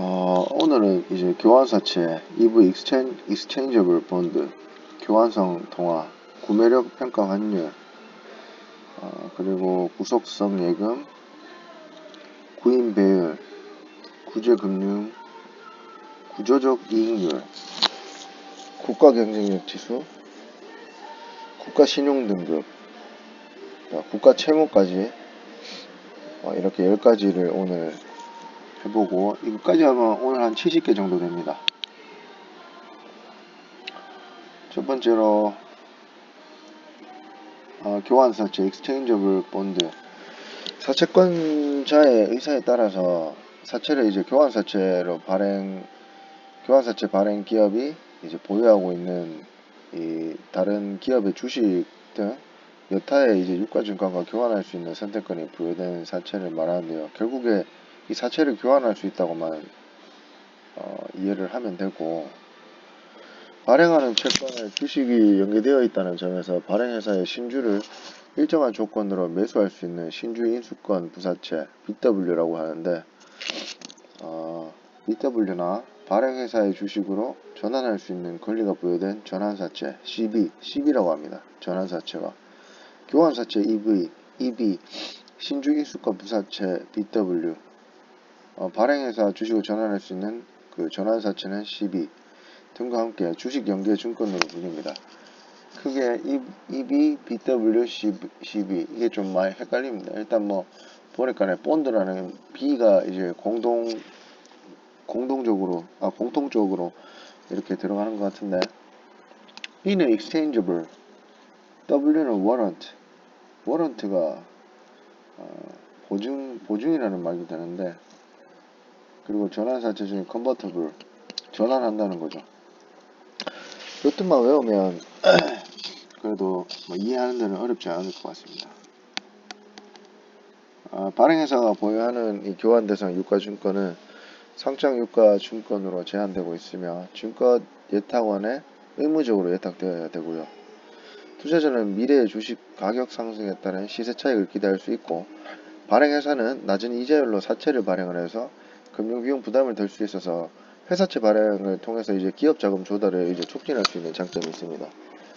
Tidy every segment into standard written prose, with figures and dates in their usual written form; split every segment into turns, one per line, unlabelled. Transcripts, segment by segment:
오늘은 이제 교환사채 EV Exchangeable Bond 교환성 통화 구매력 평가 환율 그리고 구속성 예금 구인 배율 구제금융 구조적 이익률 국가 경쟁력 지수 국가 신용 등급 국가 채무까지 이렇게 10가지를 오늘 해보고 이거까지 하면 오늘 한 70개 정도 됩니다. 첫 번째로 교환사채 Exchangeable Bond 사채권자의 의사에 따라서 사채를 이제 교환사채 발행 기업이 이제 보유하고 있는 이 다른 기업의 주식 등 여타의 이제 유가증권과 교환할 수 있는 선택권이 부여된 사채를 말하는데요. 결국에 이 사채를 교환할 수 있다고만 이해를 하면 되고, 발행하는 채권에 주식이 연계되어 있다는 점에서 발행회사의 신주를 일정한 조건으로 매수할 수 있는 신주 인수권 부사채 BW라고 하는데, BW나 발행회사의 주식으로 전환할 수 있는 권리가 부여된 전환사채 CB라고 합니다. 전환사채와 교환사채 EB 신주 인수권 부사채 BW 발행회사 주식을 전환할 수 있는 그 전환사채는 CB 등과 함께 주식 연계 증권으로 불립니다. 크게 EB, BW, CB 이게 좀 많이 헷갈립니다. 일단 뭐 보니까 본드라는 B가 이제 공통적으로 이렇게 들어가는 것 같은데, B는 exchangeable, W는 warrant가 보증이라는 말도 되는데, 그리고 전환사채 중에 convertible 전환한다는 거죠. 이 뜻만 외우면 그래도 뭐 이해하는 데는 어렵지 않을 것 같습니다. 발행회사가 보유하는 이 교환대상 유가증권은 상장유가증권으로 제한되고 있으며 증권 예탁원에 의무적으로 예탁되어야 되고요. 투자자는 미래의 주식 가격 상승에 따른 시세 차익을 기대할 수 있고, 발행회사는 낮은 이자율로 사채를 발행을 해서 금융비용 부담을 덜 수 있어서 회사채 발행을 통해서 이제 기업 자금 조달을 이제 촉진할 수 있는 장점이 있습니다.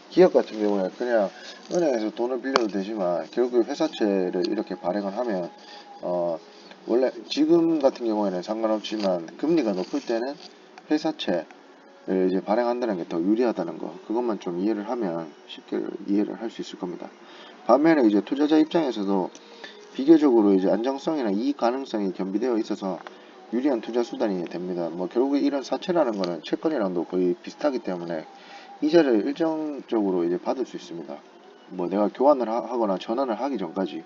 기업 같은 경우에 그냥 은행에서 돈을 빌려도 되지만 결국 회사채를 이렇게 발행을 하면 원래 지금 같은 경우에는 상관없지만 금리가 높을 때는 회사채를 이제 발행한다는 게 더 유리하다는 거, 그것만 좀 이해를 하면 쉽게 이해를 할 수 있을 겁니다. 반면에 이제 투자자 입장에서도 비교적으로 이제 안정성이나 이익 가능성이 겸비되어 있어서 유리한 투자 수단이 됩니다. 뭐 결국에 이런 사채라는 거는 채권이랑도 거의 비슷하기 때문에 이자를 일정적으로 이제 받을 수 있습니다. 뭐 내가 교환을 하거나 전환을 하기 전까지.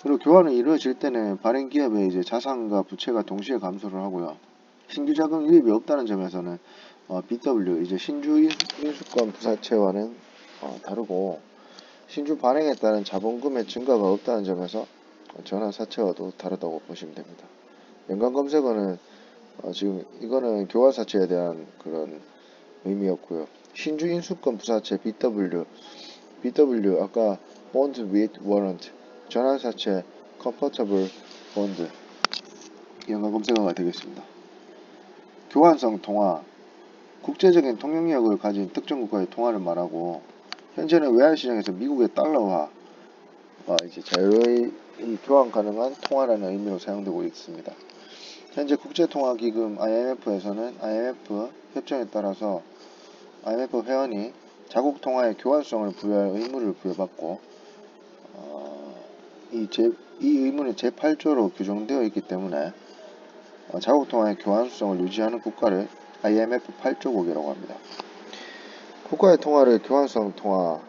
그리고 교환이 이루어질 때는 발행 기업의 이제 자산과 부채가 동시에 감소를 하고요. 신규 자금 유입이 없다는 점에서는 BW 이제 신주 인수권 부사채와는 다르고, 신주 발행에 따른 자본금의 증가가 없다는 점에서 전환 사채와도 다르다고 보시면 됩니다. 연관 검색어는 지금 이거는 교환 사채에 대한 그런 의미였고요. 신주 인수권 부사채 BW 아까 Bond with Warrant 전환 사채 Convertible Bond 연관 검색어가 되겠습니다. 교환성 통화 국제적인 통용력을 가진 특정 국가의 통화를 말하고, 현재는 외환시장에서 미국의 달러와 이제 자유로이 교환 가능한 통화라는 의미로 사용되고 있습니다. 현재 국제통화기금 IMF에서는 IMF 협정에 따라서 IMF 회원이 자국 통화의 교환성을 부여할 의무를 부여받고, 이 의무는 제8조로 규정되어 있기 때문에 자국 통화의 교환성을 유지하는 국가를 IMF 8조국이라고 합니다. 국가의 통화를 교환성 통화로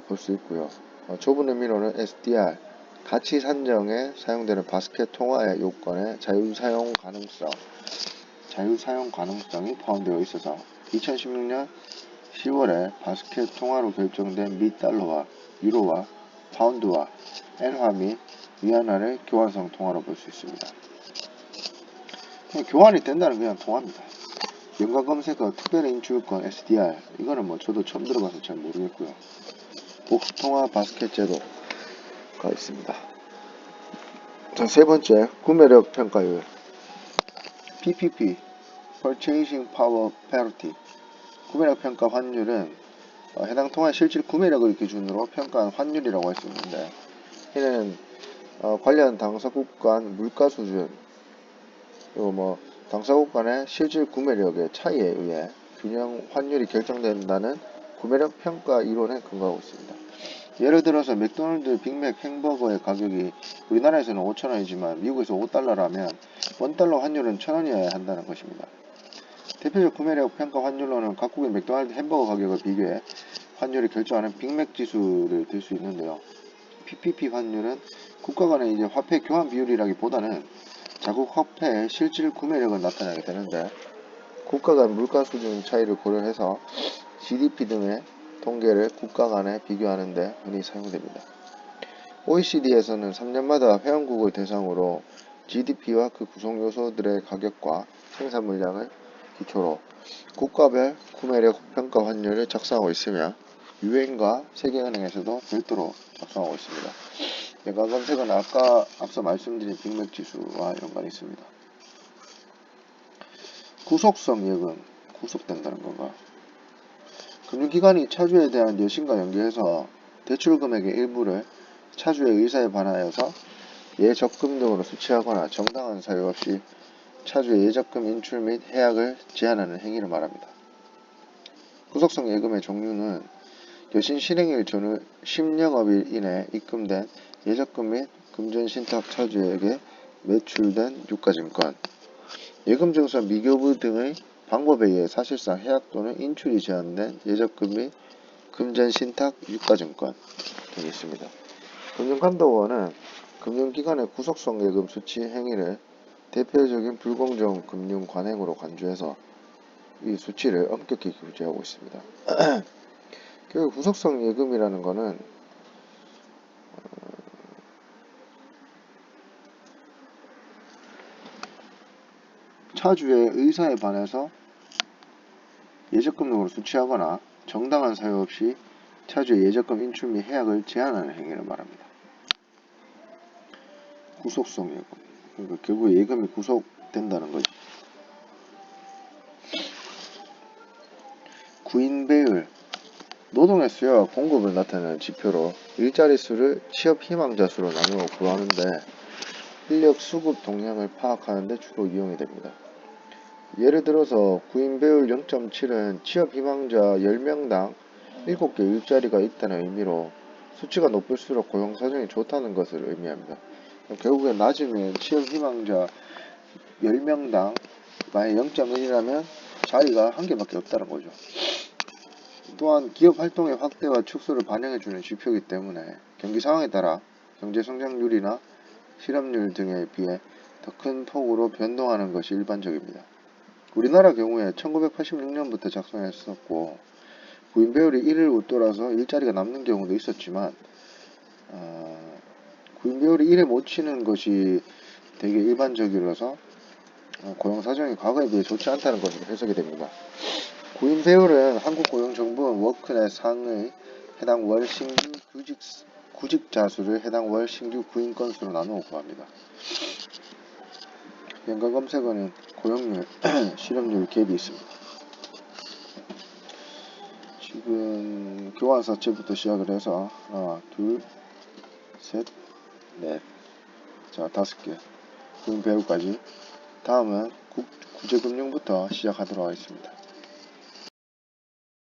볼 수 있고요. 좁은 의미로는 SDR 가치 산정에 사용되는 바스켓 통화의 요건에 자유사용 가능성이 포함되어 있어서 2016년 10월에 바스켓 통화로 결정된 미 달러와 유로와 파운드와 엔화 및 위안화를 교환성 통화로 볼 수 있습니다. 교환이 된다는 그냥 통화입니다. 연관 검색어 특별 인출권 SDR 이거는 뭐 저도 처음 들어봐서 잘 모르겠고요. 복수통화 바스켓 제도가 있습니다. 자, 세 번째 구매력 평가율. PPP, Purchasing Power Parity, 구매력 평가 환율은 해당 통화의 실질 구매력을 기준으로 평가한 환율이라고 할 수 있는데, 이는 관련 당사국 간 물가 수준, 그리고 당사국 간의 실질 구매력의 차이에 의해 균형 환율이 결정된다는 구매력 평가 이론에 근거하고 있습니다. 예를 들어서 맥도날드 빅맥 햄버거의 가격이 우리나라에서는 5,000원이지만 미국에서 5달러라면 $1 환율은 1,000원이어야 한다는 것입니다. 대표적 구매력 평가 환율로는 각국의 맥도날드 햄버거 가격을 비교해 환율을 결정하는 빅맥 지수를 들 수 있는데요. PPP 환율은 국가 간의 화폐 교환 비율이라기보다는 자국 화폐의 실질 구매력을 나타내게 되는데, 국가 간 물가 수준 차이를 고려해서 GDP 등의 통계를 국가 간에 비교하는 데 흔히 사용됩니다. OECD에서는 3년마다 회원국을 대상으로 GDP와 그 구성 요소들의 가격과 생산 물량을 기초로 국가별 구매력 평가 환율을 작성하고 있으며, 유엔과 세계은행에서도 별도로 작성하고 있습니다. 연관 검색은 앞서 말씀드린 빅맥 지수와 연관이 있습니다. 구속성 예금, 구속된다는 건가? 금융기관이 차주에 대한 여신과 연계해서 대출 금액의 일부를 차주의 의사에 반하여서 예적금 등으로 수취하거나 정당한 사유 없이 차주의 예적금 인출 및 해약을 제한하는 행위를 말합니다. 구속성 예금의 종류는 여신 실행일 전후 10영업일 이내 입금된 예적금 및 금전신탁 차주에게 매출된 유가증권, 예금증서 미교부 등의 방법에 의해 사실상 해약 또는 인출이 제한된 예적금 및 금전신탁 유가증권 등이 있습니다. 금융감독원은 금융기관의 구속성 예금 수취 행위를 대표적인 불공정 금융 관행으로 간주해서 이 수치를 엄격히 규제하고 있습니다. 결국 구속성 예금이라는 것은 차주의 의사에 반해서 예적금 등으로 수취하거나 정당한 사유 없이 차주의 예적금 인출 및 해약을 제한하는 행위를 말합니다. 구속성 예금, 그러니까 결국 예금이 구속된다는 거지. 구인 배율, 노동의 수요와 공급을 나타내는 지표로 일자리 수를 취업 희망자 수로 나누어 구하는데, 인력 수급 동향을 파악하는 데 주로 이용이 됩니다. 예를 들어서 구인 배율 0.7은 취업 희망자 10명당 7개 일자리가 있다는 의미로 수치가 높을수록 고용 사정이 좋다는 것을 의미합니다. 결국에 낮으면 취업 희망자 10명당 만약 0.1이라면 자리가 한 개밖에 없다는 거죠. 또한 기업 활동의 확대와 축소를 반영해주는 지표이기 때문에 경기 상황에 따라 경제 성장률이나 실업률 등에 비해 더 큰 폭으로 변동하는 것이 일반적입니다. 우리나라 경우에 1986년부터 작성했었고, 구인 배율이 1을 웃돌아서 일자리가 남는 경우도 있었지만, 구인 배율이 1에 못 치는 것이 되게 일반적이라서 고용 사정이 과거에 비해 좋지 않다는 것으로 해석이 됩니다. 구인 배율은 한국고용정보원 워크넷 상의 해당 월 신규 구직자 수를 해당 월 신규 구인 건수로 나누어 구합니다. 연관 검색어는 고용률, 실업률 갭이 있습니다. 지금 교환사채부터 시작을 해서 하나, 둘, 셋, 넷, 자 5개 구인 배율까지. 다음은 구제금융부터 시작하도록 하겠습니다.